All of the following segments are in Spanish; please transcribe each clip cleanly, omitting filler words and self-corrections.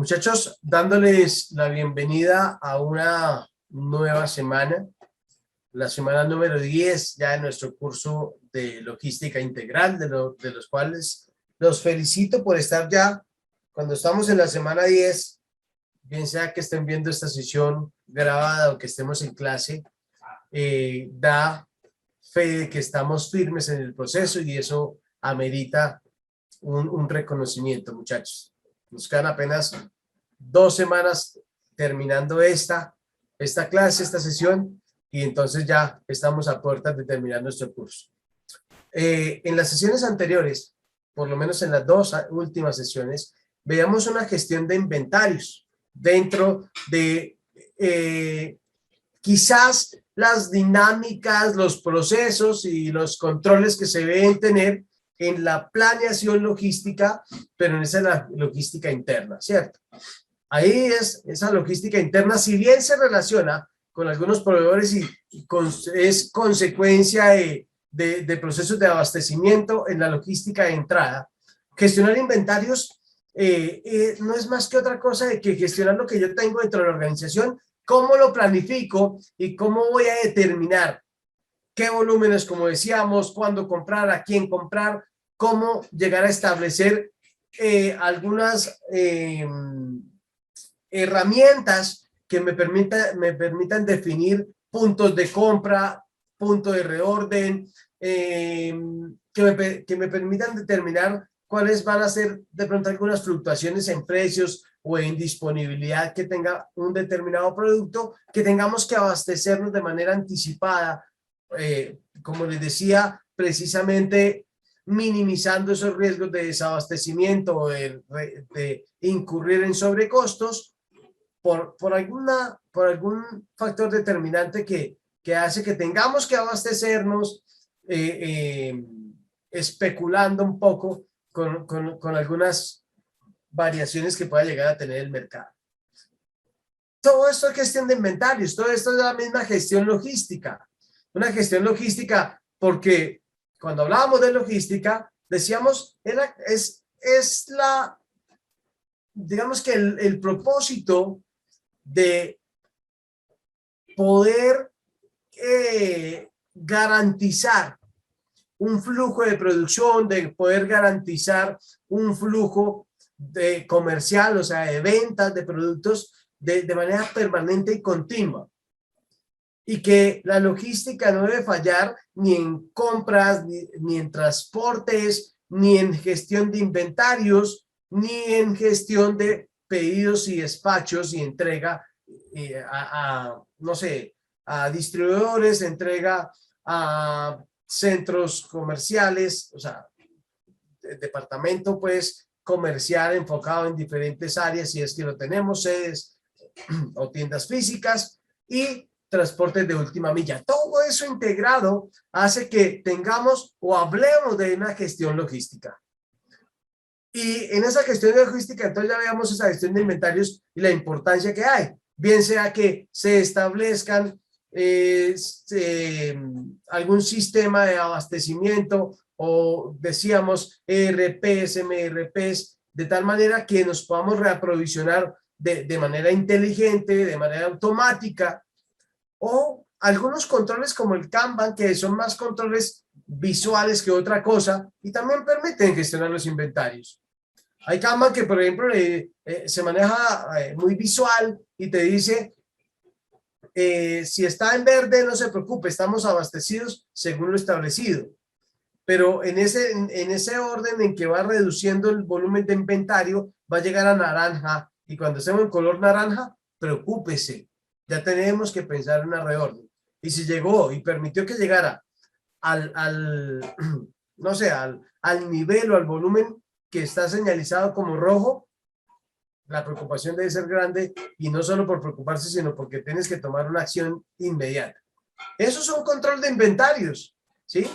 Muchachos, dándoles la bienvenida a una nueva semana, la semana número 10 ya de nuestro curso de logística integral, de los cuales los felicito por estar ya, cuando estamos en la semana 10, bien sea que estén viendo esta sesión grabada o que estemos en clase, da fe de que estamos firmes en el proceso y eso amerita un reconocimiento, muchachos. Nos quedan apenas 2 semanas terminando esta clase, esta sesión, y entonces ya estamos a puertas de terminar nuestro curso. En las sesiones anteriores, por lo menos en las 2 últimas sesiones, veíamos una gestión de inventarios dentro de quizás las dinámicas, los procesos y los controles que se deben tener en la planeación logística, pero en esa logística interna, ¿cierto? Ahí esa logística interna, si bien se relaciona con algunos proveedores y es consecuencia de procesos de abastecimiento en la logística de entrada, gestionar inventarios no es más que otra cosa de que gestionar lo que yo tengo dentro de la organización, cómo lo planifico y cómo voy a determinar qué volúmenes, como decíamos, cuándo comprar, a quién comprar, cómo llegar a establecer algunas herramientas que me permitan definir puntos de compra, punto de reorden, que me permitan determinar cuáles van a ser de pronto algunas fluctuaciones en precios o en disponibilidad que tenga un determinado producto, que tengamos que abastecernos de manera anticipada, como les decía, precisamente minimizando esos riesgos de desabastecimiento o de incurrir en sobrecostos por algún factor determinante que hace que tengamos que abastecernos especulando un poco con algunas variaciones que pueda llegar a tener el mercado. Todo esto es gestión de inventarios, todo esto es la misma gestión logística. Una gestión logística porque cuando hablábamos de logística decíamos, digamos que el propósito de poder garantizar un flujo de producción, de poder garantizar un flujo de comercial, o sea, de ventas de productos de manera permanente y continua. Y que la logística no debe fallar ni en compras, ni en transportes, ni en gestión de inventarios, ni en gestión de pedidos y despachos y entrega no sé, a distribuidores, entrega a centros comerciales, o sea, departamento pues comercial enfocado en diferentes áreas, si es que lo tenemos, sedes o tiendas físicas y transportes de última milla. Todo eso integrado hace que tengamos o hablemos de una gestión logística. Y en esa gestión de logística, entonces ya veamos esa gestión de inventarios y la importancia que hay. Bien sea que se establezcan algún sistema de abastecimiento o decíamos ERPs, MRPs, de tal manera que nos podamos reaprovisionar de manera inteligente, de manera automática, o algunos controles como el Kanban, que son más controles visuales que otra cosa y también permiten gestionar los inventarios. Hay Kanban que, por ejemplo, se maneja muy visual y te dice, si está en verde, no se preocupe, estamos abastecidos según lo establecido. Pero en ese orden en que va reduciendo el volumen de inventario, va a llegar a naranja y cuando estemos en color naranja, preocúpese, ya tenemos que pensar en una reorden. Y si llegó y permitió que llegara no sé, al nivel o al volumen que está señalizado como rojo, la preocupación debe ser grande y no solo por preocuparse, sino porque tienes que tomar una acción inmediata. Eso es un control de inventarios, ¿sí?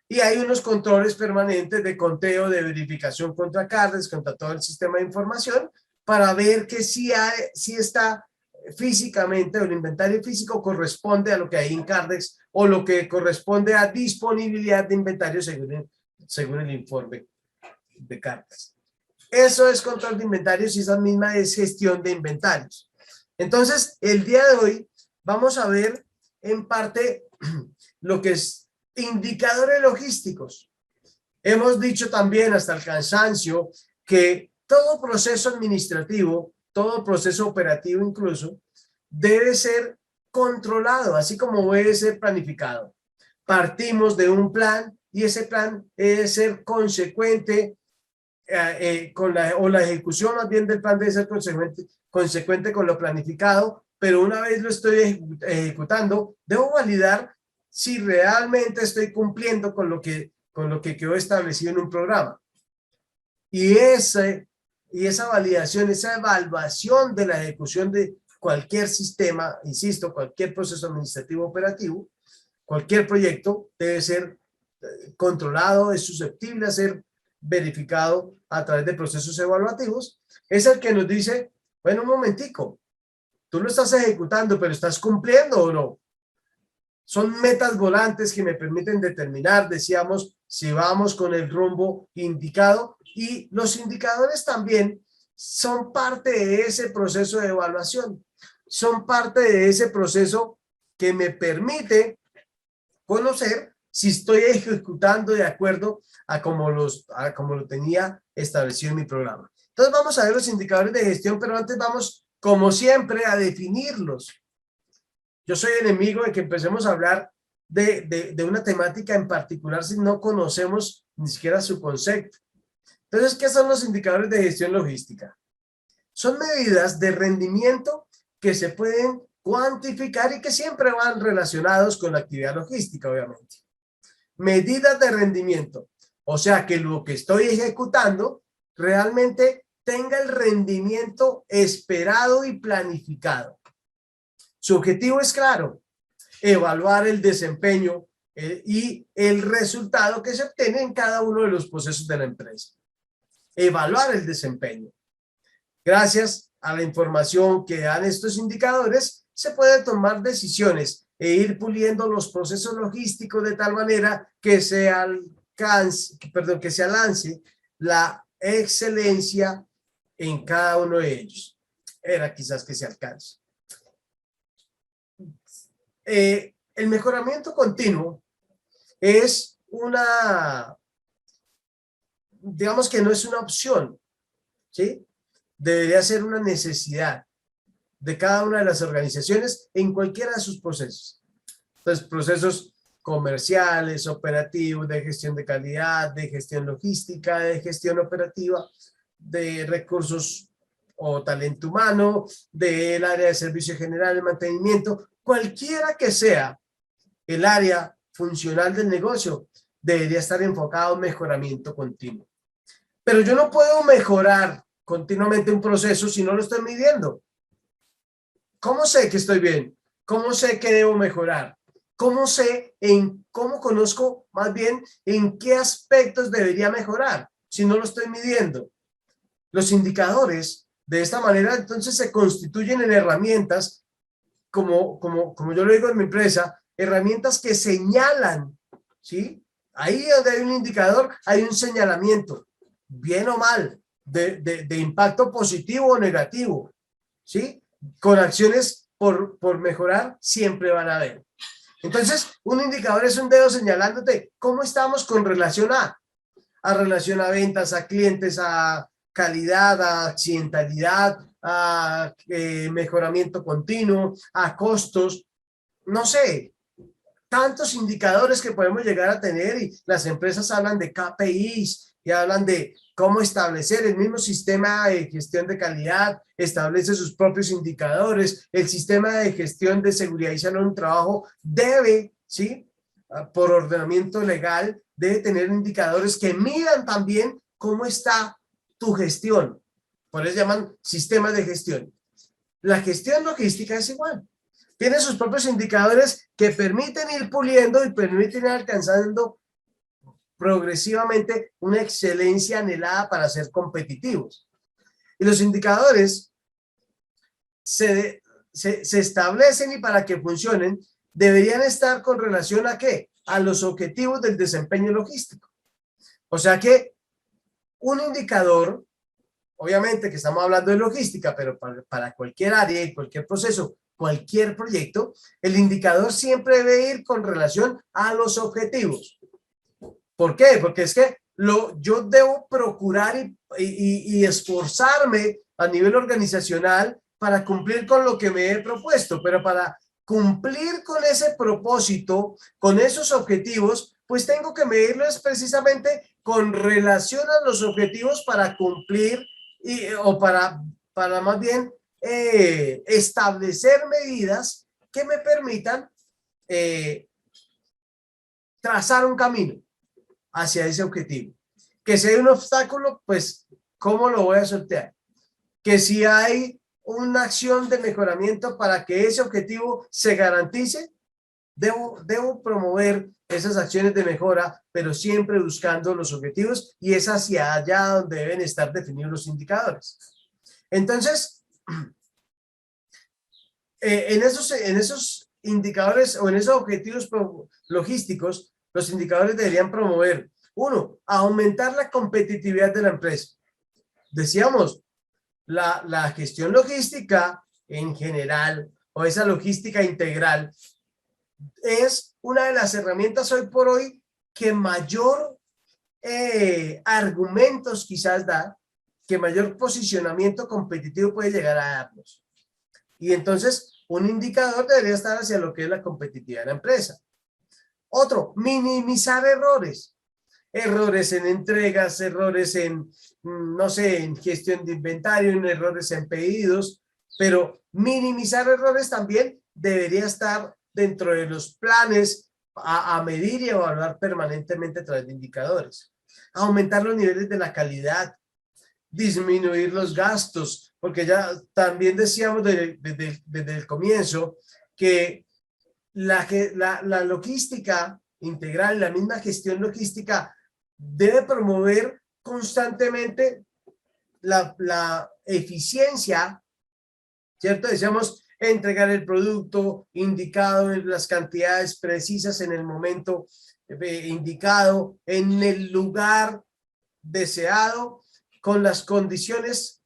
Y hay unos controles permanentes de conteo, de verificación contra Cardex, contra todo el sistema de información, para ver que si está físicamente, o el inventario físico corresponde a lo que hay en Cardex o lo que corresponde a disponibilidad de inventario según el informe de Cardex. Eso es control de inventarios y esa misma es gestión de inventarios. Entonces, el día de hoy vamos a ver en parte lo que es indicadores logísticos. Hemos dicho también hasta el cansancio que todo proceso administrativo, todo proceso operativo incluso, debe ser controlado, así como debe ser planificado. Partimos de un plan y ese plan debe ser consecuente o la ejecución más bien del plan debe ser consecuente con lo planificado, pero una vez lo estoy ejecutando, debo validar si realmente estoy cumpliendo con lo que quedó establecido en un programa. Y esa validación, esa evaluación de la ejecución de cualquier sistema, insisto, cualquier proceso administrativo operativo, cualquier proyecto debe ser controlado, es susceptible a ser verificado a través de procesos evaluativos. Es el que nos dice, bueno, un momentico, tú lo estás ejecutando, pero ¿estás cumpliendo o no? Son metas volantes que me permiten determinar, decíamos, si vamos con el rumbo indicado, y los indicadores también son parte de ese proceso de evaluación, son parte de ese proceso que me permite conocer si estoy ejecutando de acuerdo a como lo tenía establecido en mi programa. Entonces vamos a ver los indicadores de gestión, pero antes vamos, como siempre, a definirlos. Yo soy enemigo de que empecemos a hablar de una temática en particular si no conocemos ni siquiera su concepto. Entonces, ¿qué son los indicadores de gestión logística? Son medidas de rendimiento que se pueden cuantificar y que siempre van relacionados con la actividad logística, obviamente. Medidas de rendimiento, o sea, que lo que estoy ejecutando realmente tenga el rendimiento esperado y planificado. Su objetivo es claro, evaluar el desempeño y el resultado que se obtiene en cada uno de los procesos de la empresa. Evaluar el desempeño. Gracias a la información que dan estos indicadores, se puede tomar decisiones e ir puliendo los procesos logísticos de tal manera que se alcance la excelencia en cada uno de ellos. Era quizás que se alcance. El mejoramiento continuo es digamos que no es una opción, ¿sí? Debería ser una necesidad de cada una de las organizaciones en cualquiera de sus procesos. Entonces, procesos comerciales, operativos, de gestión de calidad, de gestión logística, de gestión operativa, de recursos o talento humano, del área de servicio general, de mantenimiento, cualquiera que sea el área funcional del negocio, debería estar enfocado en mejoramiento continuo. Pero yo no puedo mejorar continuamente un proceso si no lo estoy midiendo. ¿Cómo sé que estoy bien? ¿Cómo sé que debo mejorar? ¿Cómo conozco más bien en qué aspectos debería mejorar si no lo estoy midiendo? Los indicadores de esta manera entonces se constituyen en herramientas, como yo lo digo en mi empresa, herramientas que señalan, ¿sí? Ahí donde hay un indicador hay un señalamiento, bien o mal, de impacto positivo o negativo, ¿sí? Con acciones por mejorar siempre van a haber. Entonces, un indicador es un dedo señalándote cómo estamos con relación a relación a ventas, a clientes, a calidad, a accidentalidad, a mejoramiento continuo, a costos, no sé, tantos indicadores que podemos llegar a tener, y las empresas hablan de KPIs y hablan de cómo establecer. El mismo sistema de gestión de calidad establece sus propios indicadores. El sistema de gestión de seguridad y salud en el trabajo debe, ¿sí?, por ordenamiento legal, debe tener indicadores que midan también cómo está tu gestión. Por eso llaman sistemas de gestión. La gestión logística es igual. Tiene sus propios indicadores que permiten ir puliendo y permiten ir alcanzando progresivamente una excelencia anhelada para ser competitivos. Y los indicadores se establecen, y para que funcionen deberían estar con relación ¿a qué? A los objetivos del desempeño logístico. O sea que un indicador obviamente que estamos hablando de logística, pero para cualquier área y cualquier proceso, cualquier proyecto, el indicador siempre debe ir con relación a los objetivos. ¿Por qué? Porque es que yo debo procurar y esforzarme a nivel organizacional para cumplir con lo que me he propuesto, pero para cumplir con ese propósito, con esos objetivos, pues tengo que medirlos precisamente con relación a los objetivos para cumplir o para más bien establecer medidas que me permitan trazar un camino hacia ese objetivo. Que si hay un obstáculo, pues, ¿cómo lo voy a sortear? Que si hay una acción de mejoramiento para que ese objetivo se garantice, debo promover esas acciones de mejora, pero siempre buscando los objetivos, y es hacia allá donde deben estar definidos los indicadores. Entonces, en esos indicadores o en esos objetivos logísticos, los indicadores deberían promover, uno, aumentar la competitividad de la empresa. Decíamos, la gestión logística en general, o esa logística integral, es una de las herramientas hoy por hoy que mayor argumentos quizás da, que mayor posicionamiento competitivo puede llegar a darnos. Y entonces, un indicador debería estar hacia lo que es la competitividad de la empresa. Otro, minimizar errores. Errores en entregas, errores en, no sé, en gestión de inventario, en errores en pedidos, pero minimizar errores también debería estar dentro de los planes a medir y evaluar permanentemente a través de indicadores. Aumentar los niveles de la calidad, disminuir los gastos, porque ya también decíamos desde el comienzo que la logística integral, la misma gestión logística, debe promover constantemente la eficiencia, ¿cierto? Decíamos, entregar el producto indicado en las cantidades precisas en el momento indicado, en el lugar deseado, con las condiciones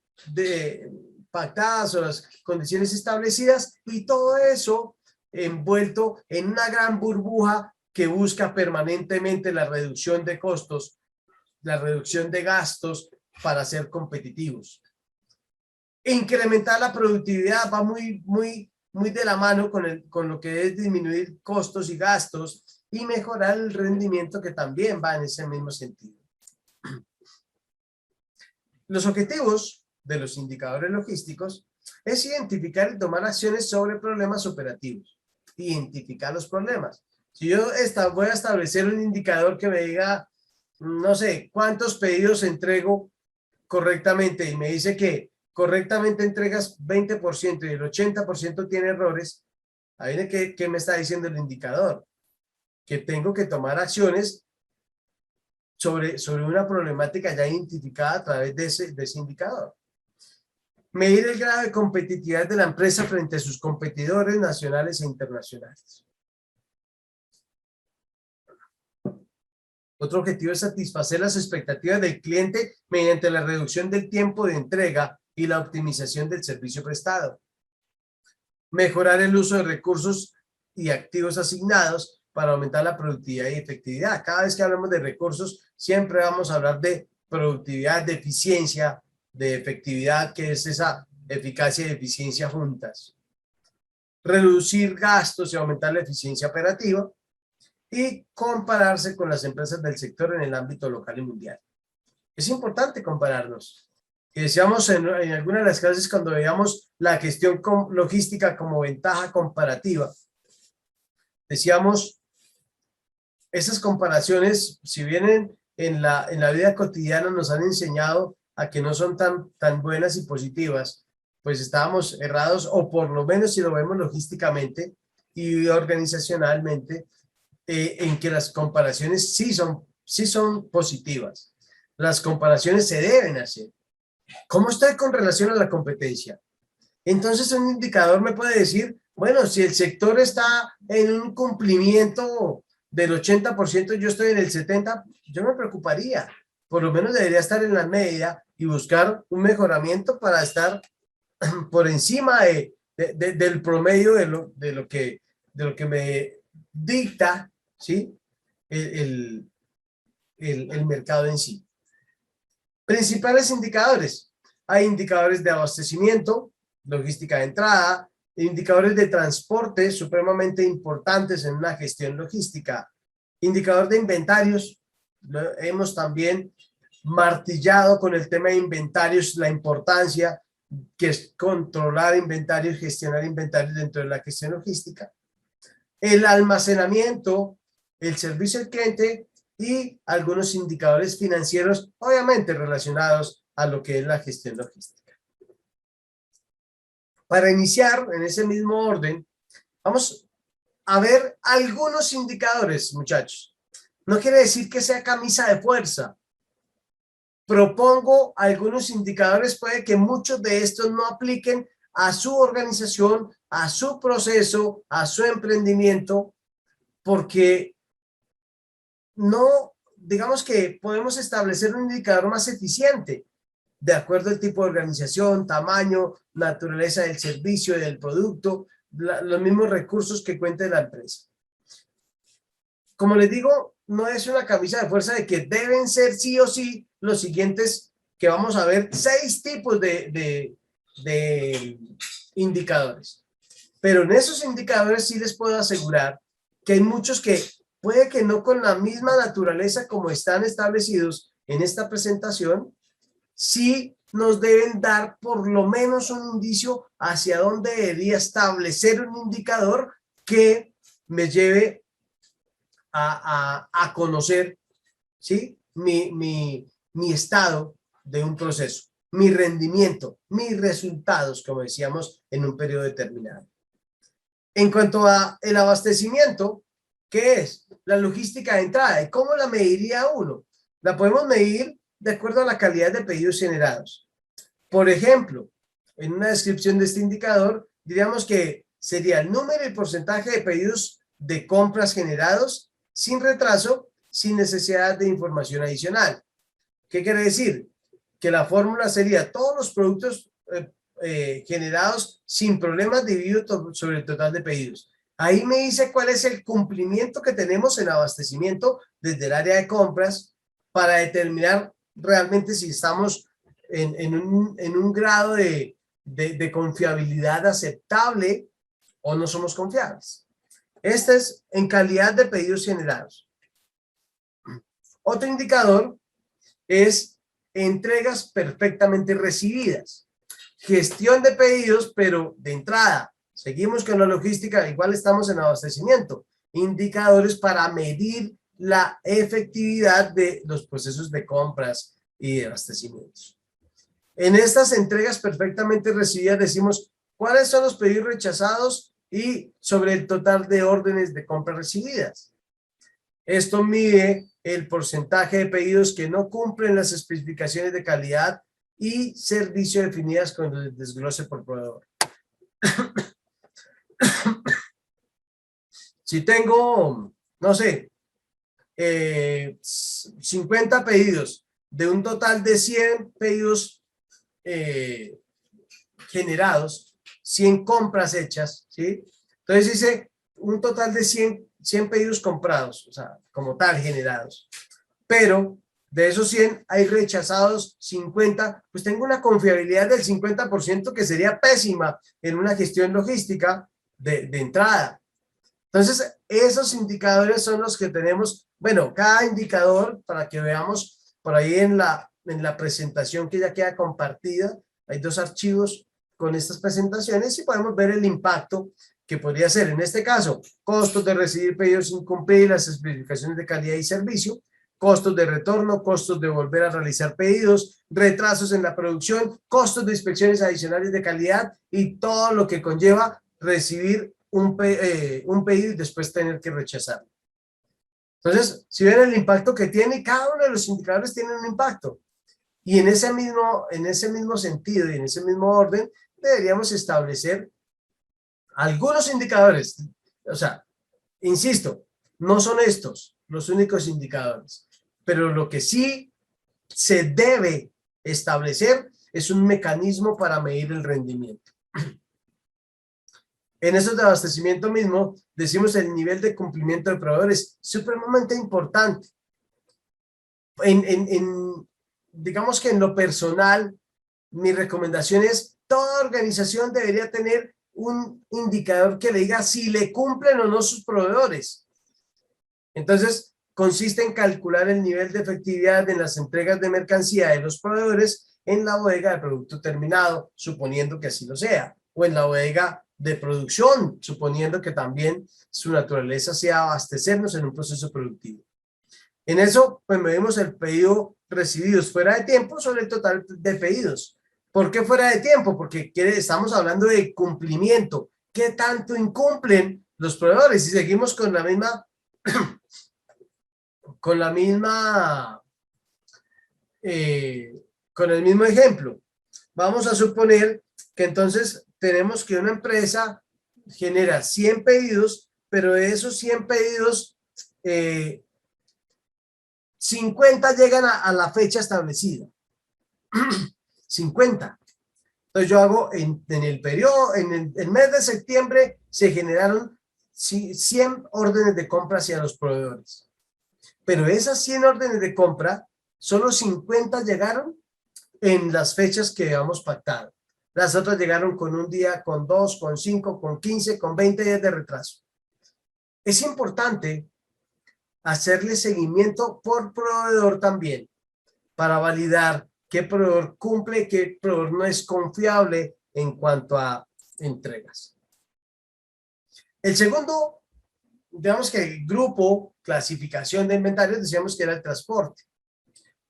pactadas o las condiciones establecidas, y todo eso envuelto en una gran burbuja que busca permanentemente la reducción de costos, la reducción de gastos para ser competitivos. Incrementar la productividad va muy de la mano con lo que es disminuir costos y gastos y mejorar el rendimiento, que también va en ese mismo sentido. Los objetivos de los indicadores logísticos es identificar y tomar acciones sobre problemas operativos. Identificar los problemas. Si yo voy a establecer un indicador que me diga, no sé, cuántos pedidos entrego correctamente, y me dice que correctamente entregas 20% y el 80% tiene errores, ahí viene ¿qué me está diciendo el indicador? Que tengo que tomar acciones sobre una problemática ya identificada a través de ese indicador. Medir el grado de competitividad de la empresa frente a sus competidores nacionales e internacionales. Otro objetivo es satisfacer las expectativas del cliente mediante la reducción del tiempo de entrega y la optimización del servicio prestado. Mejorar el uso de recursos y activos asignados para aumentar la productividad y efectividad. Cada vez que hablamos de recursos, siempre vamos a hablar de productividad, de eficiencia, de efectividad, que es esa eficacia y eficiencia juntas. Reducir gastos y aumentar la eficiencia operativa, y compararse con las empresas del sector en el ámbito local y mundial. Es importante compararnos. Que decíamos en algunas de las clases, cuando veíamos la gestión logística como ventaja comparativa, decíamos, esas comparaciones, si bien en la vida cotidiana nos han enseñado a que no son tan buenas y positivas, pues estábamos errados, o por lo menos si lo vemos logísticamente y organizacionalmente, en que las comparaciones sí son positivas. Las comparaciones se deben hacer. ¿Cómo estoy con relación a la competencia? Entonces un indicador me puede decir, bueno, si el sector está en un cumplimiento del 80%, yo estoy en el 70%, yo me preocuparía. Por lo menos debería estar en la media y buscar un mejoramiento para estar por encima del promedio de lo que me dicta, ¿sí? el, el mercado en sí. Principales indicadores. Hay indicadores de abastecimiento, logística de entrada, indicadores de transporte supremamente importantes en una gestión logística. Indicador de inventarios. Hemos también martillado con el tema de inventarios la importancia que es controlar inventarios, gestionar inventarios dentro de la gestión logística. El almacenamiento, el servicio al cliente y algunos indicadores financieros, obviamente relacionados a lo que es la gestión logística. Para iniciar en ese mismo orden, vamos a ver algunos indicadores, muchachos. No quiere decir que sea camisa de fuerza. Propongo algunos indicadores, puede que muchos de estos no apliquen a su organización, a su proceso, a su emprendimiento, porque no, digamos que podemos establecer un indicador más eficiente, de acuerdo al tipo de organización, tamaño, naturaleza del servicio y del producto, los mismos recursos que cuente la empresa. Como les digo, no es una camisa de fuerza de que deben ser sí o sí los siguientes, que vamos a ver 6 tipos de indicadores. Pero en esos indicadores sí les puedo asegurar que hay muchos que puede que no con la misma naturaleza como están establecidos en esta presentación, sí nos deben dar por lo menos un indicio hacia dónde debería establecer un indicador que me lleve a conocer, ¿sí? mi estado de un proceso, mi rendimiento, mis resultados, como decíamos, en un periodo determinado. En cuanto a el abastecimiento, ¿qué es? La logística de entrada. ¿Y cómo la mediría uno? La podemos medir de acuerdo a la calidad de pedidos generados. Por ejemplo, en una descripción de este indicador, diríamos que sería el número y porcentaje de pedidos de compras generados sin retraso, sin necesidad de información adicional. ¿Qué quiere decir? Que la fórmula sería todos los productos generados sin problemas dividido sobre el total de pedidos. Ahí me dice cuál es el cumplimiento que tenemos en abastecimiento desde el área de compras para determinar realmente si estamos en un grado de confiabilidad aceptable o no somos confiables. Este es en calidad de pedidos generados. Otro indicador es entregas perfectamente recibidas. Gestión de pedidos, pero de entrada. Seguimos con la logística, igual estamos en abastecimiento. Indicadores para medir la efectividad de los procesos de compras y de abastecimientos. En estas entregas perfectamente recibidas decimos cuáles son los pedidos rechazados y sobre el total de órdenes de compra recibidas. Esto mide el porcentaje de pedidos que no cumplen las especificaciones de calidad y servicio definidas con el desglose por proveedor. Si tengo, no sé, 50 pedidos de un total de 100 pedidos generados, 100 compras hechas, ¿sí? Entonces dice un total de 100 pedidos comprados, o sea, como tal generados. Pero de esos 100 hay rechazados 50, pues tengo una confiabilidad del 50% que sería pésima en una gestión logística de entrada. Entonces, esos indicadores son los que tenemos, bueno, cada indicador, para que veamos por ahí en la presentación que ya queda compartida, hay 2 archivos con estas presentaciones y podemos ver el impacto que podría ser, en este caso, costos de recibir pedidos sin cumplir las especificaciones de calidad y servicio, costos de retorno, costos de volver a realizar pedidos, retrasos en la producción, costos de inspecciones adicionales de calidad y todo lo que conlleva recibir un pedido y después tener que rechazarlo. Entonces, si ven el impacto que tiene, cada uno de los indicadores tiene un impacto. Y en ese mismo sentido y en ese mismo orden, deberíamos establecer algunos indicadores. O sea, insisto, no son estos los únicos indicadores, pero lo que sí se debe establecer es un mecanismo para medir el rendimiento. En esos de abastecimiento mismo, decimos el nivel de cumplimiento de proveedores, supremamente importante. Digamos que en lo personal, mi recomendación es, toda organización debería tener un indicador que le diga si le cumplen o no sus proveedores. Entonces, consiste en calcular el nivel de efectividad en las entregas de mercancía de los proveedores en la bodega de producto terminado, suponiendo que así lo sea, o en la bodega de producción, suponiendo que también su naturaleza sea abastecernos en un proceso productivo. En eso, pues medimos el pedido recibidos fuera de tiempo sobre el total de pedidos. ¿Por qué fuera de tiempo? Porque estamos hablando de cumplimiento. ¿Qué tanto incumplen los proveedores? Si seguimos con la misma con el mismo ejemplo. Vamos a suponer que entonces tenemos que una empresa genera 100 pedidos, pero de esos 100 pedidos, 50 llegan a la fecha establecida. 50. Entonces yo hago en el periodo, en el mes de septiembre, se generaron 100 órdenes de compra hacia los proveedores. Pero esas 100 órdenes de compra, solo 50 llegaron en las fechas que habíamos pactado. Las otras llegaron con un día, con 2, con 5, con 15, con 20 días de retraso. Es importante hacerle seguimiento por proveedor también, para validar qué proveedor cumple, qué proveedor no es confiable en cuanto a entregas. El segundo, digamos que el grupo, clasificación de inventarios, decíamos que era el transporte.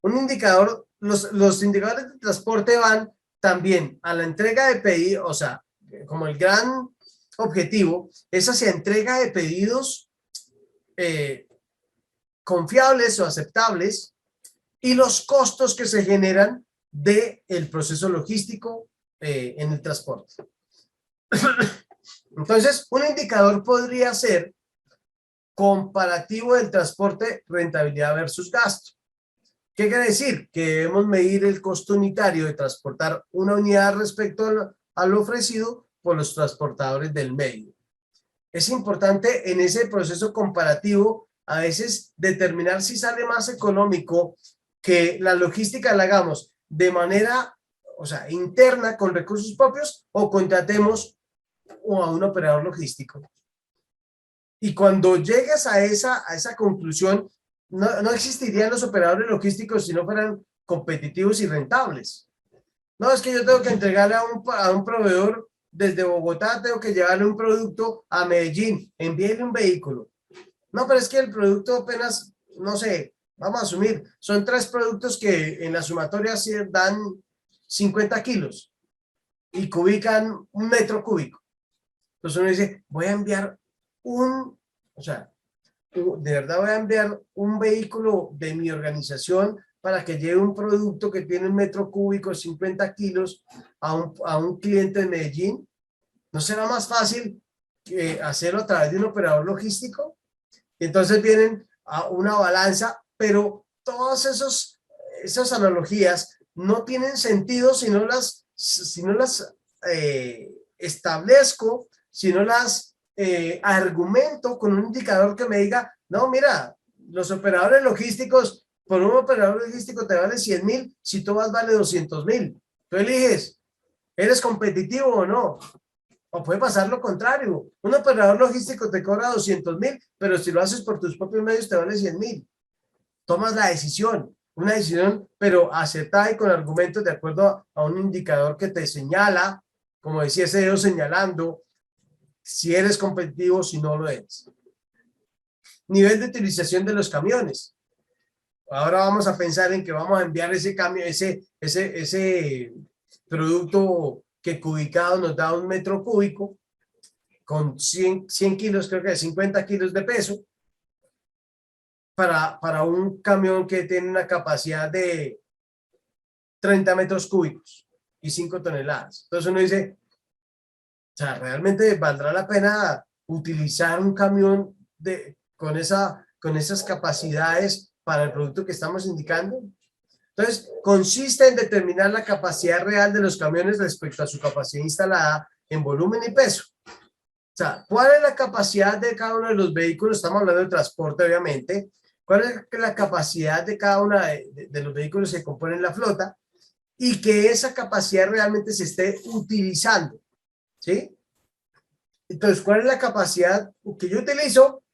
Un indicador, los indicadores de transporte van también a la entrega de pedidos, o sea, como el gran objetivo es hacia entrega de pedidos confiables o aceptables y los costos que se generan del proceso logístico en el transporte. Entonces, un indicador podría ser comparativo del transporte, rentabilidad versus gasto. ¿Qué quiere decir? Que debemos medir el costo unitario de transportar una unidad respecto a lo ofrecido por los transportadores del medio. Es importante en ese proceso comparativo a veces determinar si sale más económico que la logística la hagamos de manera, o sea, interna con recursos propios o contratemos a un operador logístico. Y cuando llegues a esa conclusión, no existirían los operadores logísticos si no fueran competitivos y rentables. No, es que yo tengo que entregarle a un proveedor desde Bogotá, tengo que llevarle un producto a Medellín, envíele un vehículo. No, pero es que el producto apenas, no sé, vamos a asumir, son 3 productos que en la sumatoria dan 50 kilos y cubican 1 metro cúbico. Entonces uno dice, voy a enviar de verdad voy a enviar un vehículo de mi organización para que lleve un producto que tiene 1 metro cúbico, 50 kilos a un cliente de Medellín. ¿No será más fácil hacerlo a través de un operador logístico? Entonces vienen a una balanza, pero todas esas analogías no tienen sentido si no las establezco, si no las argumento con un indicador que me diga, no, mira, los operadores logísticos, por un operador logístico te vale 100,000, si tú vas vale 200,000. Tú eliges, ¿eres competitivo o no? O puede pasar lo contrario. Un operador logístico te cobra 200,000, pero si lo haces por tus propios medios te vale 100,000. Tomas la decisión, una decisión, pero acertada y con argumentos de acuerdo a un indicador que te señala, como decía ese dedo señalando, si eres competitivo, si no lo eres. Nivel de utilización de los camiones. Ahora vamos a pensar en que vamos a enviar ese camión, ese producto que cubicado nos da 1 metro cúbico con 100 kilos, creo que 50 kilos de peso, para un camión que tiene una capacidad de 30 metros cúbicos y 5 toneladas. Entonces uno dice, o sea, ¿realmente valdrá la pena utilizar un camión con esas capacidades para el producto que estamos indicando? Entonces, consiste en determinar la capacidad real de los camiones respecto a su capacidad instalada en volumen y peso. O sea, ¿cuál es la capacidad de cada uno de los vehículos? Estamos hablando de transporte, obviamente. ¿Cuál es la capacidad de cada uno de los vehículos que componen la flota? Y que esa capacidad realmente se esté utilizando, ¿sí? Entonces, ¿cuál es la capacidad que yo utilizo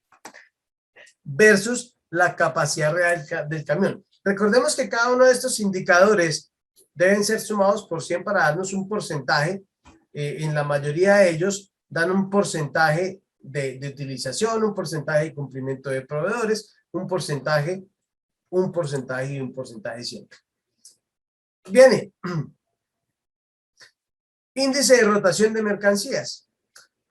versus la capacidad real del camión? Recordemos que cada uno de estos indicadores deben ser sumados por 100 para darnos un porcentaje. En la mayoría de ellos dan un porcentaje de utilización, un porcentaje de cumplimiento de proveedores, un porcentaje y un porcentaje siempre. Viene índice de rotación de mercancías.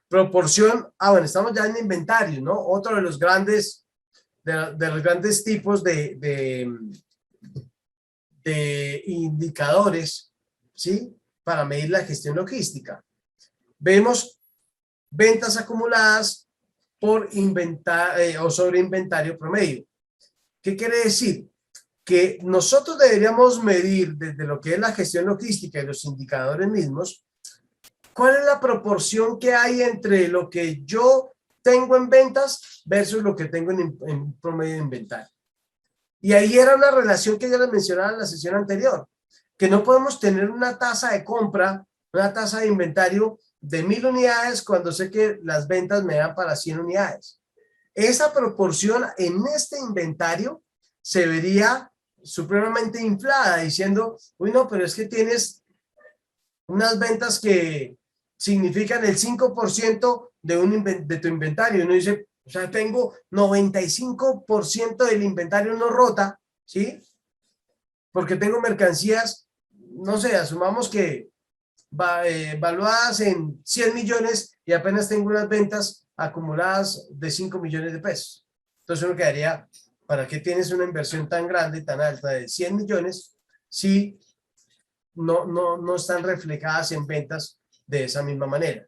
Proporción, bueno, estamos ya en inventario, ¿no? Otro de los grandes, de los grandes tipos de indicadores, ¿sí? Para medir la gestión logística. Vemos ventas acumuladas por inventario o sobre inventario promedio. ¿Qué quiere decir? Que nosotros deberíamos medir desde lo que es la gestión logística y los indicadores mismos, ¿cuál es la proporción que hay entre lo que yo tengo en ventas versus lo que tengo en promedio de inventario? Y ahí era una relación que ya les mencionaba en la sesión anterior, que no podemos tener una tasa de compra, una tasa de inventario de 1000 unidades cuando sé que las ventas me dan para 100 unidades. Esa proporción en este inventario se vería supremamente inflada, diciendo, uy, no, pero es que tienes unas ventas que significan el 5% de tu inventario. Y uno dice, o sea, tengo 95% del inventario no rota, ¿sí? Porque tengo mercancías, no sé, asumamos que valuadas en 100 millones y apenas tengo unas ventas acumuladas de 5 millones de pesos. Entonces uno quedaría, ¿para qué tienes una inversión tan grande, tan alta de 100 millones si no están reflejadas en ventas de esa misma manera?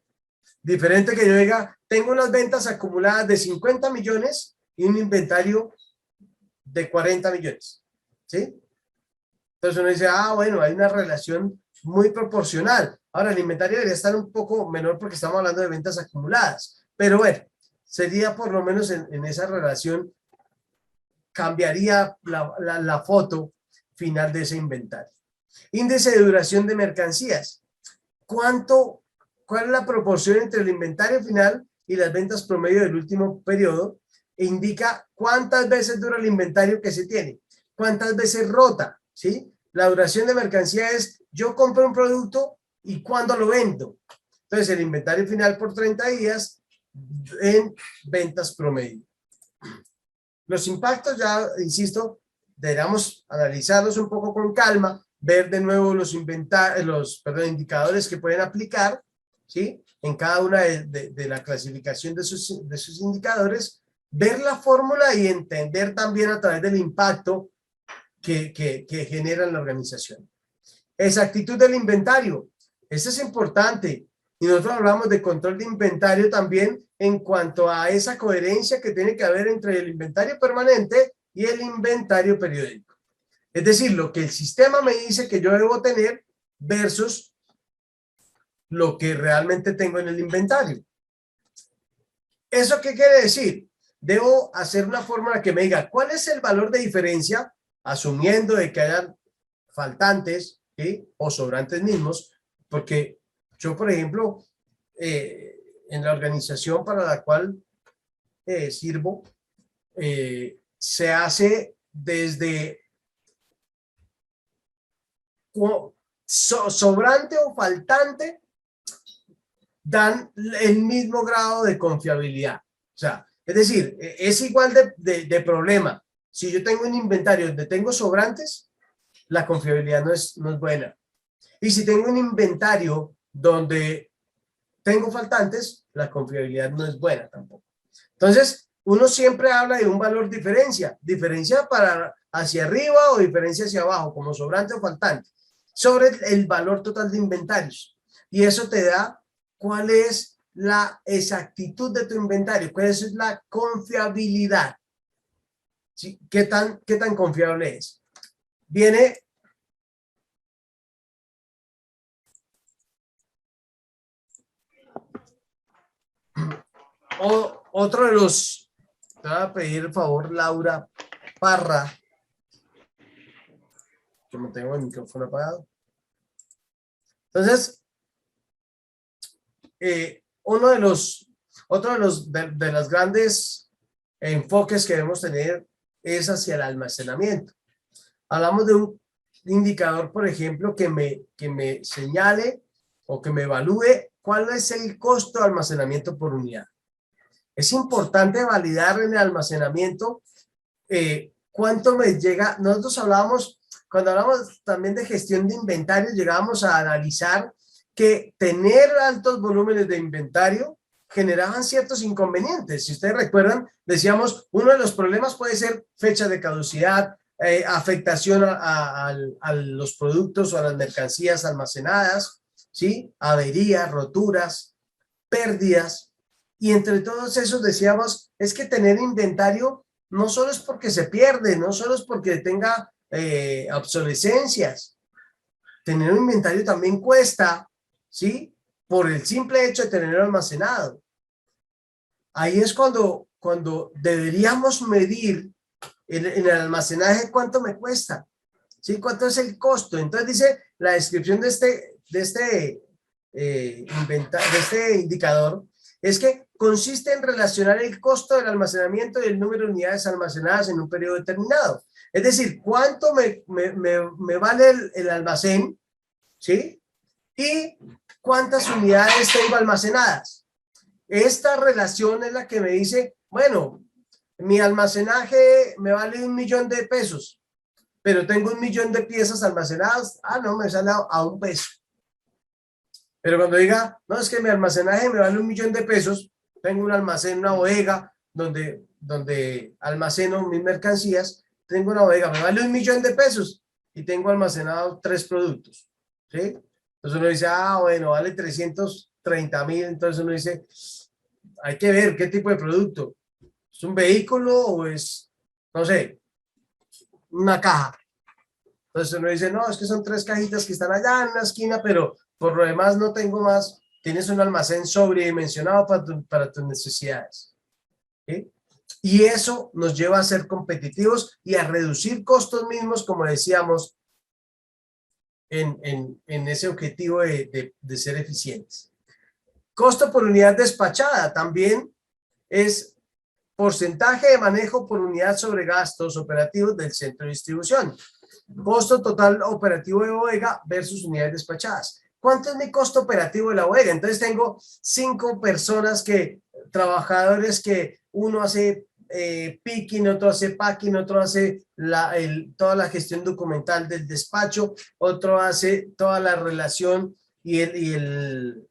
Diferente que yo diga, tengo unas ventas acumuladas de 50 millones y un inventario de 40 millones, ¿sí? Entonces uno dice, bueno, hay una relación muy proporcional. Ahora, el inventario debería estar un poco menor porque estamos hablando de ventas acumuladas. Pero bueno, sería por lo menos en esa relación, cambiaría la foto final de ese inventario. Índice de duración de mercancías. ¿Cuál es la proporción entre el inventario final y las ventas promedio del último periodo? E indica cuántas veces dura el inventario que se tiene, cuántas veces rota, ¿sí? La duración de mercancía es yo compro un producto y cuándo lo vendo. Entonces, el inventario final por 30 días en ventas promedio. Los impactos, ya insisto, deberíamos analizarlos un poco con calma, ver de nuevo los indicadores que pueden aplicar, ¿sí? En cada una de la clasificación de sus indicadores, ver la fórmula y entender también a través del impacto que genera en la organización. Exactitud del inventario. Eso es importante. Y nosotros hablamos de control de inventario también en cuanto a esa coherencia que tiene que haber entre el inventario permanente y el inventario periódico. Es decir, lo que el sistema me dice que yo debo tener versus lo que realmente tengo en el inventario. ¿Eso qué quiere decir? Debo hacer una fórmula que me diga cuál es el valor de diferencia, asumiendo de que hayan faltantes, ¿sí? O sobrantes mismos, porque yo, por ejemplo, en la organización para la cual sirvo, se hace desde sobrante o faltante, dan el mismo grado de confiabilidad. O sea, es decir, es igual de problema. Si yo tengo un inventario donde tengo sobrantes, la confiabilidad no es buena. Y si tengo un inventario donde tengo faltantes, la confiabilidad no es buena tampoco. Entonces, uno siempre habla de un valor diferencia para hacia arriba o diferencia hacia abajo, como sobrante o faltante, sobre el valor total de inventarios. Y eso te da cuál es la exactitud de tu inventario, cuál es la confiabilidad. ¿Sí? ¿Qué tan confiable es? Viene Otro de los, te voy a pedir el favor, Laura Parra, que no tengo el micrófono apagado. Entonces, otro de los grandes enfoques que debemos tener es hacia el almacenamiento. Hablamos de un indicador, por ejemplo, que me señale o que me evalúe cuál es el costo de almacenamiento por unidad. Es importante validar en el almacenamiento cuánto me llega. Nosotros hablábamos, cuando hablamos también de gestión de inventario, llegábamos a analizar que tener altos volúmenes de inventario generaban ciertos inconvenientes. Si ustedes recuerdan, decíamos, uno de los problemas puede ser fecha de caducidad, afectación a los productos o a las mercancías almacenadas, ¿sí? Averías, roturas, pérdidas. Y entre todos esos decíamos, es que tener inventario no solo es porque se pierde, no solo es porque tenga obsolescencias. Tener un inventario también cuesta, ¿sí? Por el simple hecho de tenerlo almacenado. Ahí es cuando deberíamos medir en el almacenaje cuánto me cuesta, ¿sí? ¿Cuánto es el costo? Entonces dice la descripción de este indicador, es que consiste en relacionar el costo del almacenamiento y el número de unidades almacenadas en un periodo determinado. Es decir, cuánto me vale el almacén, ¿sí? Y cuántas unidades tengo almacenadas. Esta relación es la que me dice, bueno, mi almacenaje me vale 1 millón de pesos, pero tengo 1 millón de piezas almacenadas. Ah, no, me sale a 1 peso. Pero cuando diga, no, es que mi almacenaje me vale 1 millón de pesos, tengo un almacén, una bodega donde almaceno mis mercancías, tengo una bodega, me vale 1 millón de pesos y tengo almacenado 3 productos, ¿sí? Entonces uno dice, ah, bueno, vale 330,000, entonces uno dice, hay que ver qué tipo de producto. ¿Es un vehículo o es, no sé, una caja? Entonces uno dice, no, es que son 3 cajitas que están allá en la esquina, pero por lo demás no tengo más. Tienes un almacén sobredimensionado para tus necesidades, ¿sí? Y eso nos lleva a ser competitivos y a reducir costos mismos, como decíamos, en ese objetivo de ser eficientes. Costo por unidad despachada también es porcentaje de manejo por unidad sobre gastos operativos del centro de distribución. Costo total operativo de bodega versus unidades despachadas. ¿Cuánto es mi costo operativo de la bodega? Entonces tengo 5 personas trabajadores que uno hace picking, otro hace packing, otro hace toda la gestión documental del despacho, otro hace toda la relación y el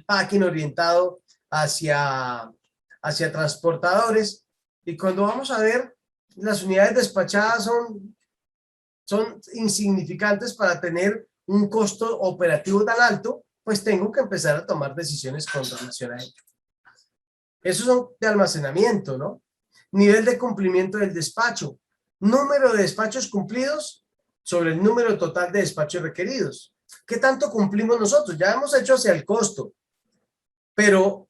packing orientado hacia transportadores. Y cuando vamos a ver, las unidades despachadas son insignificantes para tener un costo operativo tan alto, pues tengo que empezar a tomar decisiones con relación a ello. Esos son de almacenamiento, ¿no? Nivel de cumplimiento del despacho. Número de despachos cumplidos sobre el número total de despachos requeridos. ¿Qué tanto cumplimos nosotros? Ya hemos hecho hacia el costo, pero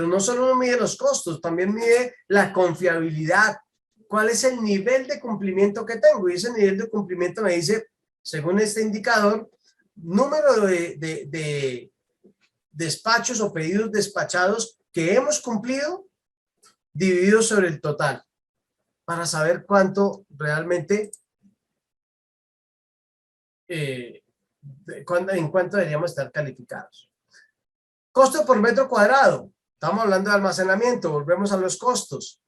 no solo mide los costos, también mide la confiabilidad. ¿Cuál es el nivel de cumplimiento que tengo? Y ese nivel de cumplimiento me dice, según este indicador, número de despachos o pedidos despachados que hemos cumplido dividido sobre el total, para saber cuánto realmente, en cuánto deberíamos estar calificados. Costo por metro cuadrado. Estamos hablando de almacenamiento, volvemos a los costos.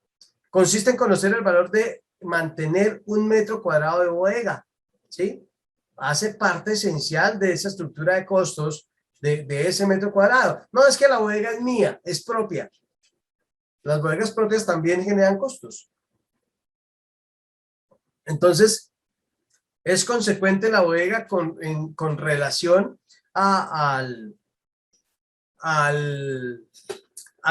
Consiste en conocer el valor de mantener 1 metro cuadrado de bodega, ¿sí? Hace parte esencial de esa estructura de costos de ese metro cuadrado. No es que la bodega es mía, es propia. Las bodegas propias también generan costos. Entonces, es consecuente la bodega con relación a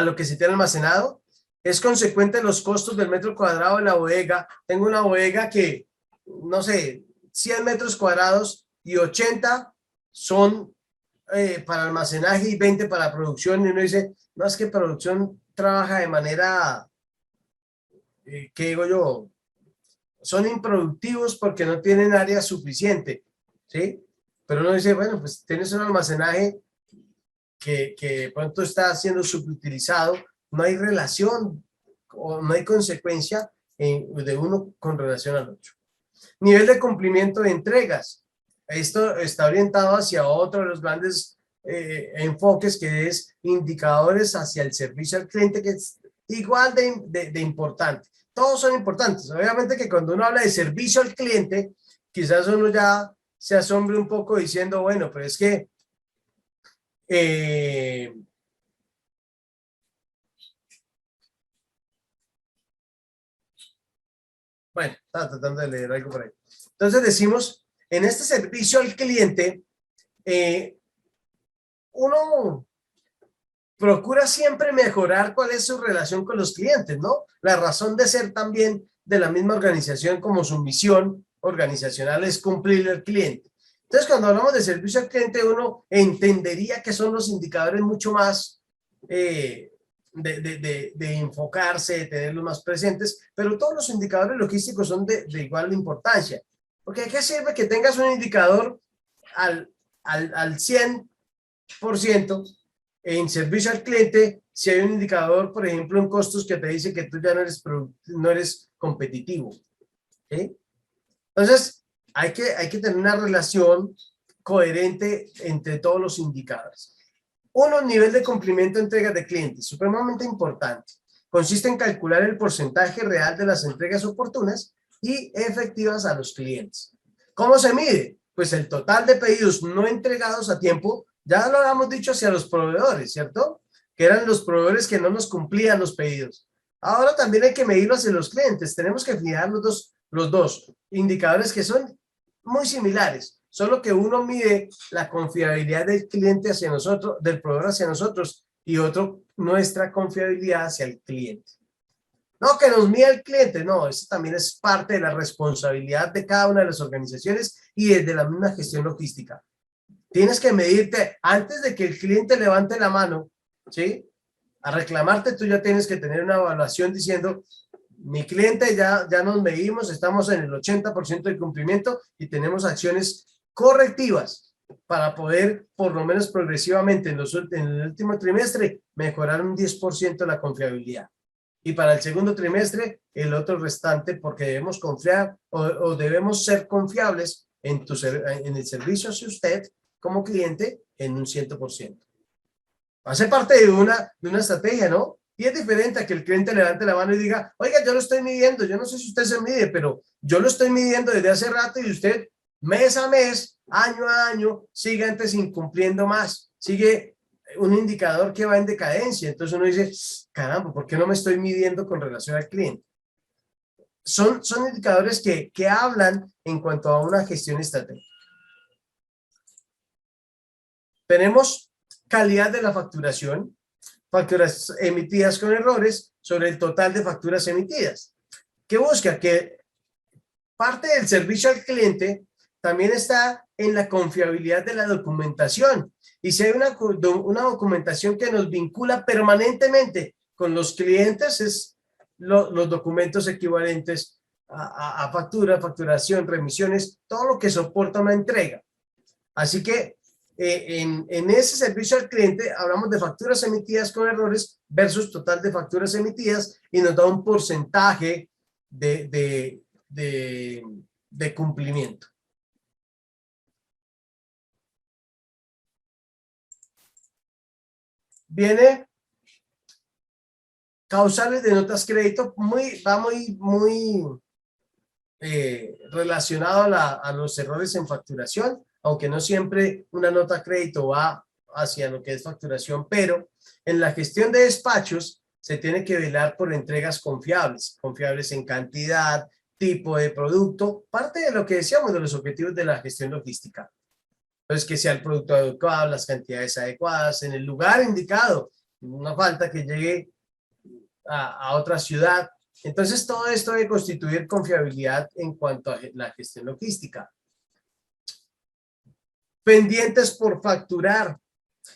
lo que se tiene almacenado. Es consecuente los costos del metro cuadrado de la bodega. Tengo una bodega que, no sé, 100 metros cuadrados y 80 son para almacenaje y 20 para producción, y uno dice, no, es que producción trabaja de manera, ¿qué digo yo? Son improductivos porque no tienen área suficiente, ¿sí? Pero uno dice, bueno, pues tienes un almacenaje que de pronto está siendo subutilizado, no hay relación o no hay consecuencia de uno con relación al otro. Nivel de cumplimiento de entregas. Esto está orientado hacia otro de los grandes enfoques, que es indicadores hacia el servicio al cliente, que es igual de importante. Todos son importantes. Obviamente que cuando uno habla de servicio al cliente, quizás uno ya se asombre un poco diciendo, bueno, pero es que bueno, estaba tratando de leer algo por ahí. Entonces decimos, en este servicio al cliente, uno procura siempre mejorar cuál es su relación con los clientes, ¿no? La razón de ser también de la misma organización, como su misión organizacional, es cumplir el cliente. Entonces, cuando hablamos de servicio al cliente, uno entendería que son los indicadores mucho más de enfocarse, de tenerlos más presentes, pero todos los indicadores logísticos son de igual importancia. Porque ¿de qué sirve que tengas un indicador al 100% en servicio al cliente si hay un indicador, por ejemplo, en costos que te dice que tú ya no eres competitivo? ¿Sí? Entonces, hay que tener una relación coherente entre todos los indicadores. Uno, nivel de cumplimiento de entregas de clientes, supremamente importante. Consiste en calcular el porcentaje real de las entregas oportunas y efectivas a los clientes. ¿Cómo se mide? Pues el total de pedidos no entregados a tiempo, ya lo habíamos dicho, hacia los proveedores, ¿cierto? Que eran los proveedores que no nos cumplían los pedidos. Ahora también hay que medirlo hacia los clientes. Tenemos que fijar los dos indicadores que son muy similares, solo que uno mide la confiabilidad del cliente hacia nosotros, del proveedor hacia nosotros, y otro nuestra confiabilidad hacia el cliente. No que nos mida el cliente, no, eso también es parte de la responsabilidad de cada una de las organizaciones y desde la misma gestión logística. Tienes que medirte antes de que el cliente levante la mano, ¿sí? A reclamarte, tú ya tienes que tener una evaluación diciendo, mi cliente ya nos medimos, estamos en el 80% de cumplimiento y tenemos acciones correctivas para poder, por lo menos progresivamente, en el último trimestre, mejorar un 10% la confiabilidad. Y para el segundo trimestre, el otro restante, porque debemos confiar o debemos ser confiables en el servicio hacia usted como cliente en un 100%. Hace parte de una estrategia, ¿no? Y es diferente a que el cliente levante la mano y diga, oiga, yo lo estoy midiendo, yo no sé si usted se mide, pero yo lo estoy midiendo desde hace rato y usted mes a mes, año a año, sigue antes incumpliendo más, sigue un indicador que va en decadencia. Entonces uno dice, caramba, ¿por qué no me estoy midiendo con relación al cliente? Son indicadores que hablan en cuanto a una gestión estratégica. Tenemos calidad de la facturación, facturas emitidas con errores sobre el total de facturas emitidas. ¿Qué busca? Que parte del servicio al cliente también está en la confiabilidad de la documentación. Y si hay una documentación que nos vincula permanentemente con los clientes, es los documentos equivalentes a factura, facturación, remisiones, todo lo que soporta una entrega. Así que en ese servicio al cliente hablamos de facturas emitidas con errores versus total de facturas emitidas y nos da un porcentaje de cumplimiento. Viene causales de notas crédito, va muy relacionado a los errores en facturación, aunque no siempre una nota crédito va hacia lo que es facturación, pero en la gestión de despachos se tiene que velar por entregas confiables, confiables en cantidad, tipo de producto, parte de lo que decíamos de los objetivos de la gestión logística. Entonces, que sea el producto adecuado, las cantidades adecuadas, en el lugar indicado, no falta que llegue a otra ciudad. Entonces, todo esto debe constituir confiabilidad en cuanto a la gestión logística. Pendientes por facturar.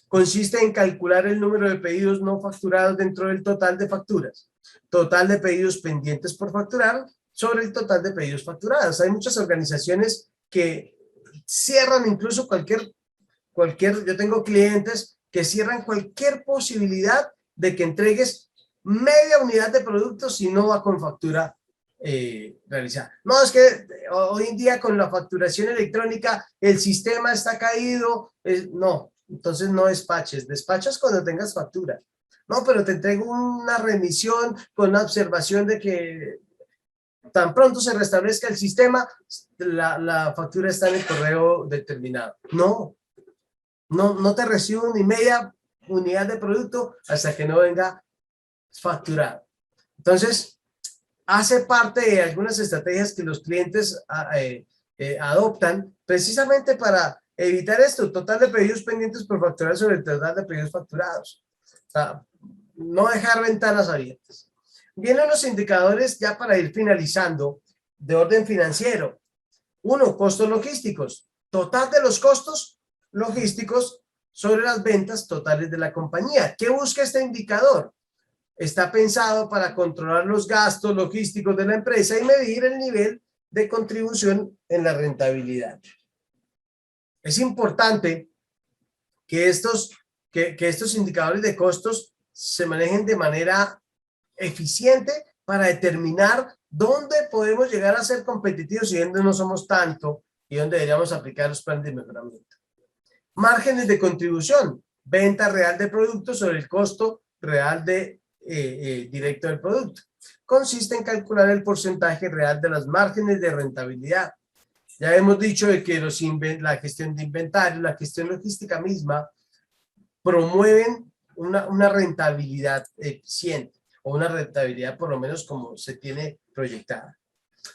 Consiste en calcular el número de pedidos no facturados dentro del total de facturas. Total de pedidos pendientes por facturar sobre el total de pedidos facturados. Hay muchas organizaciones que cierran incluso cualquier, yo tengo clientes que cierran cualquier posibilidad de que entregues media unidad de productos si no va con factura realizada. No, es que hoy en día con la facturación electrónica el sistema está caído. No, entonces no despaches. Despachas cuando tengas factura. No, pero te entrego una remisión con una observación de que tan pronto se restablezca el sistema, la factura está en el correo determinado. No te recibo ni media unidad de producto hasta que no venga facturado. Entonces, hace parte de algunas estrategias que los clientes adoptan precisamente para evitar esto, total de pedidos pendientes por facturar sobre el total de pedidos facturados. O sea, no dejar ventanas abiertas. Vienen los indicadores ya para ir finalizando de orden financiero. 1, costos logísticos. Total de los costos logísticos sobre las ventas totales de la compañía. ¿Qué busca este indicador? Está pensado para controlar los gastos logísticos de la empresa y medir el nivel de contribución en la rentabilidad. Es importante que estos indicadores de costos se manejen de manera eficiente para determinar dónde podemos llegar a ser competitivos y dónde no somos tanto y dónde deberíamos aplicar los planes de mejoramiento. Márgenes de contribución, venta real de productos sobre el costo real directo del producto. Consiste en calcular el porcentaje real de las márgenes de rentabilidad. Ya hemos dicho de que la gestión de inventario, la gestión logística misma promueven una rentabilidad eficiente o una rentabilidad por lo menos como se tiene proyectada.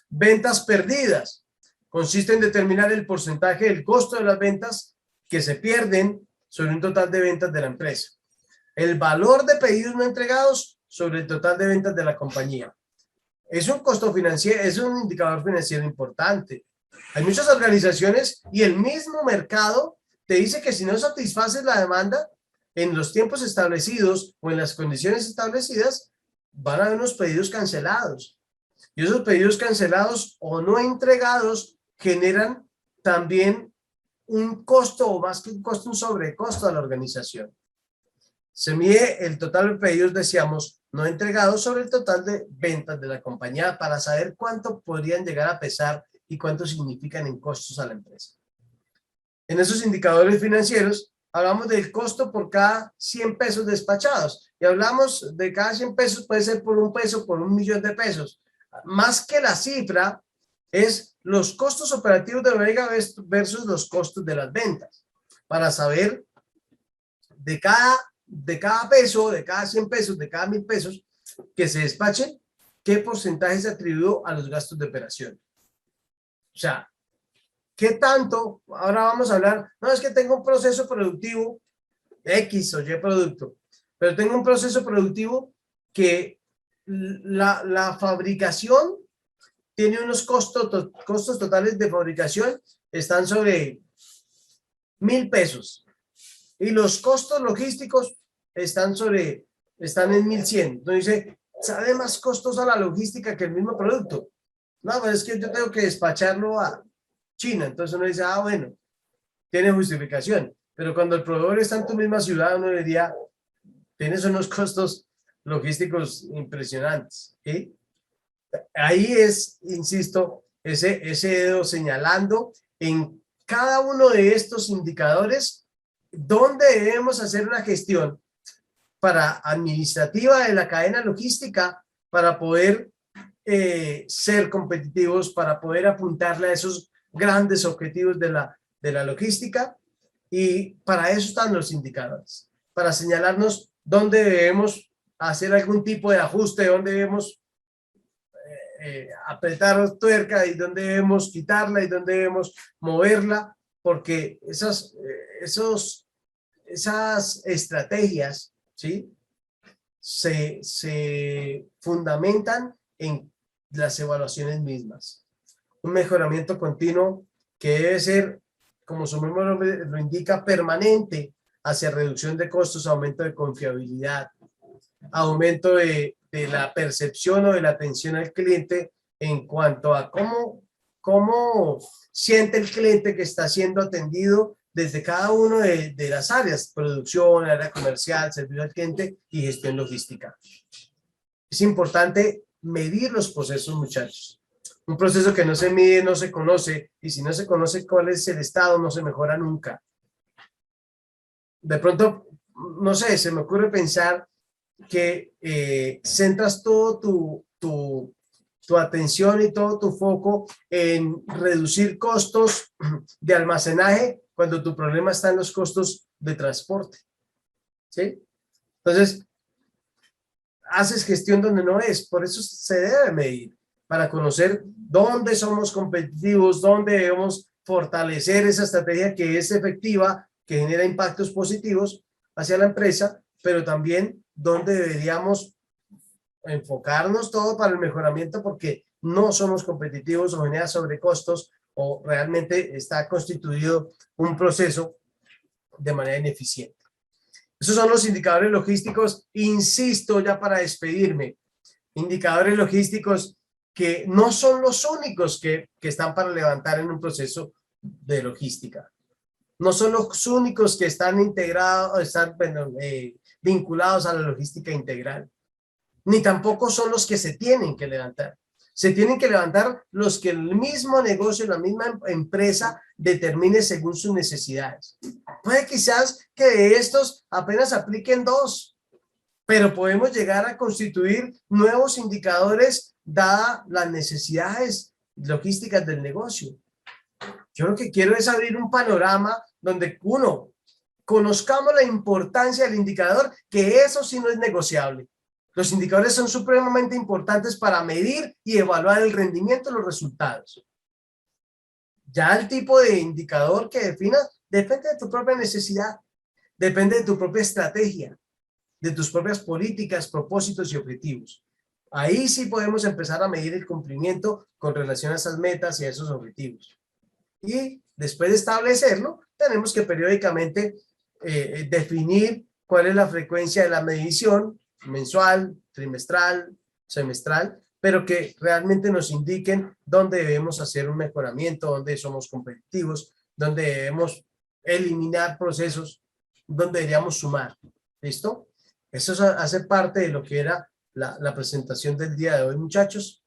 Ventas perdidas. Consiste en determinar el porcentaje del costo de las ventas que se pierden sobre un total de ventas de la empresa. El valor de pedidos no entregados sobre el total de ventas de la compañía. Es un costo financiero, es un indicador financiero importante. Hay muchas organizaciones y el mismo mercado te dice que si no satisfaces la demanda en los tiempos establecidos o en las condiciones establecidas, van a haber unos pedidos cancelados. Y esos pedidos cancelados o no entregados generan también un costo, o más que un costo, un sobrecosto a la organización. Se mide el total de pedidos, decíamos, no entregados sobre el total de ventas de la compañía para saber cuánto podrían llegar a pesar y cuánto significan en costos a la empresa. En esos indicadores financieros, hablamos del costo por cada 100 pesos despachados. Y hablamos de cada 100 pesos, puede ser por un peso, por 1.000.000 de pesos. Más que la cifra, es los costos operativos de bodega versus los costos de las ventas. Para saber de cada peso, de cada 100 pesos, de cada 1.000 pesos que se despachen, qué porcentaje se atribuyó a los gastos de operación. O sea, ¿qué tanto? Ahora vamos a hablar, no es que tengo un proceso productivo X o Y producto, pero tengo un proceso productivo que la fabricación tiene unos costos totales de fabricación, están sobre 1.000 pesos. Y los costos logísticos están en 1.100. Entonces dice, sale más costosa la logística que el mismo producto. No, pero es que yo tengo que despacharlo a China. Entonces uno dice, bueno, tiene justificación. Pero cuando el proveedor está en tu misma ciudad, uno diría, tienes unos costos logísticos impresionantes. ¿Sí? Ahí es, insisto, ese dedo señalando en cada uno de estos indicadores dónde debemos hacer una gestión para administrativa de la cadena logística para poder ser competitivos, para poder apuntarle a esos grandes objetivos de la logística, y para eso están los indicadores, para señalarnos dónde debemos hacer algún tipo de ajuste, dónde debemos apretar tuerca y dónde debemos quitarla y dónde debemos moverla, porque esas estrategias, ¿sí?, se fundamentan en las evaluaciones mismas. Un mejoramiento continuo que debe ser como su nombre lo indica, permanente hacia reducción de costos, aumento de confiabilidad, aumento de la percepción o de la atención al cliente en cuanto a cómo siente el cliente que está siendo atendido desde cada uno de las áreas, producción, área comercial, servicio al cliente y gestión logística. Es importante medir los procesos, muchachos. Un proceso que no se mide, no se conoce, y si no se conoce cuál es el estado, no se mejora nunca. De pronto, no sé, se me ocurre pensar que centras todo tu atención y todo tu foco en reducir costos de almacenaje cuando tu problema está en los costos de transporte. ¿Sí? Entonces, haces gestión donde no es, por eso se debe medir, para conocer dónde somos competitivos, dónde debemos fortalecer esa estrategia que es efectiva, que genera impactos positivos hacia la empresa, pero también dónde deberíamos enfocarnos todo para el mejoramiento porque no somos competitivos o genera sobrecostos o realmente está constituido un proceso de manera ineficiente. Esos son los indicadores logísticos, insisto ya para despedirme, indicadores logísticos que no son los únicos que están para levantar en un proceso de logística. No son los únicos que están integrados, están vinculados a la logística integral. Ni tampoco son los que se tienen que levantar. Se tienen que levantar los que el mismo negocio, la misma empresa determine según sus necesidades. Puede quizás que de estos apenas apliquen 2, pero podemos llegar a constituir nuevos indicadores dadas las necesidades logísticas del negocio. Yo lo que quiero es abrir un panorama donde uno, conozcamos la importancia del indicador, que eso sí no es negociable. Los indicadores son supremamente importantes para medir y evaluar el rendimiento de los resultados. Ya el tipo de indicador que definas depende de tu propia necesidad, depende de tu propia estrategia, de tus propias políticas, propósitos y objetivos. Ahí sí podemos empezar a medir el cumplimiento con relación a esas metas y a esos objetivos. Y después de establecerlo, tenemos que periódicamente definir cuál es la frecuencia de la medición, mensual, trimestral, semestral, pero que realmente nos indiquen dónde debemos hacer un mejoramiento, dónde somos competitivos, dónde debemos eliminar procesos, dónde deberíamos sumar. ¿Listo? Eso hace parte de lo que era la presentación del día de hoy, muchachos.